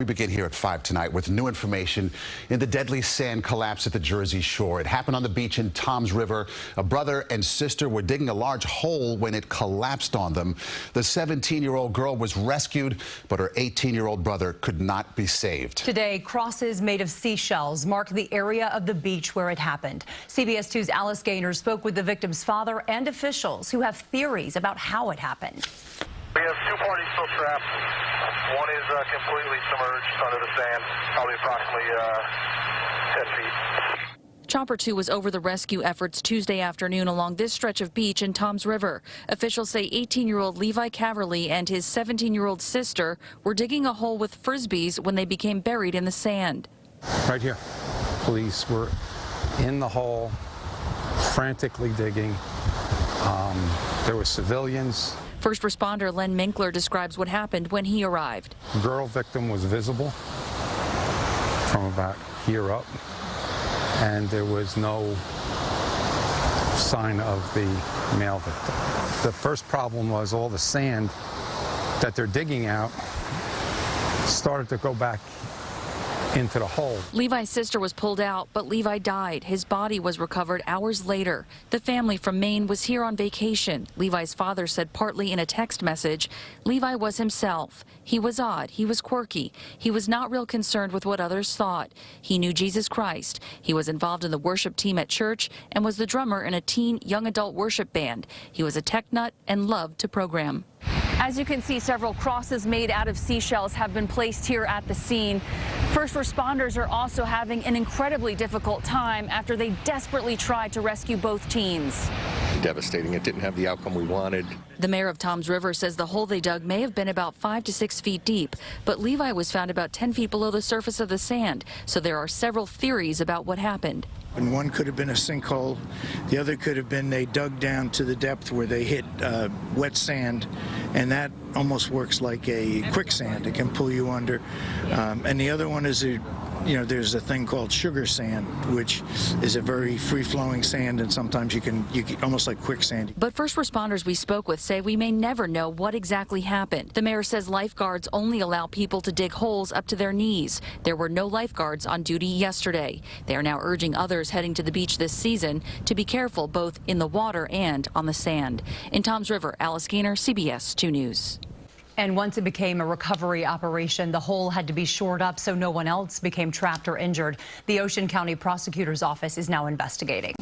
We begin here at 5 tonight with new information in the deadly sand collapse at the Jersey Shore. It happened on the beach in Toms River. A brother and sister were digging a large hole when it collapsed on them. The 17-year-old girl was rescued, but her 18-year-old brother could not be saved. Today, crosses made of seashells mark the area of the beach where it happened. CBS 2's Alice Gaynor spoke with the victim's father and officials who have theories about how it happened. We have two parties still trapped. One is completely submerged under the sand, probably approximately 10 feet. Chopper 2 was over the rescue efforts Tuesday afternoon along this stretch of beach in Toms River. Officials say 18-year-old Levi Caverly and his 17-year-old sister were digging a hole with frisbees when they became buried in the sand. Right here, police were in the hole, frantically digging. There were civilians. First responder Len Minkler describes what happened when he arrived. The girl victim was visible from about here up, and there was no sign of the male victim. The first problem was all the sand that they're digging out started to go back into the hole. Levi's sister was pulled out, but Levi died. His body was recovered hours later. The family from Maine was here on vacation. Levi's father said partly in a text message, Levi was himself. He was odd. He was quirky. He was not real concerned with what others thought. He knew Jesus Christ. He was involved in the worship team at church and was the drummer in a teen young adult worship band. He was a tech nut and loved to program. As you can see, several crosses made out of seashells have been placed here at the scene. First responders are also having an incredibly difficult time after they desperately tried to rescue both teens. Devastating. It didn't have the outcome we wanted. The mayor of Toms River says the hole they dug may have been about 5 to 6 feet deep, but Levi was found about 10 feet below the surface of the sand, so there are several theories about what happened. And one could have been a sinkhole. The other could have been they dug down to the depth where they hit wet sand, and that almost works like a quicksand. It can pull you under. And the other one is there's a thing called sugar sand, which is a very free-flowing sand, and sometimes you can almost like quicksand. But first responders we spoke with say we may never know what exactly happened. The mayor says lifeguards only allow people to dig holes up to their knees. There were no lifeguards on duty yesterday. They are now urging others heading to the beach this season to be careful both in the water and on the sand. In Toms River, Alice Gaynor, CBS 2 News. And once it became a recovery operation, the hole had to be shored up so no one else became trapped or injured. The Ocean County Prosecutor's Office is now investigating.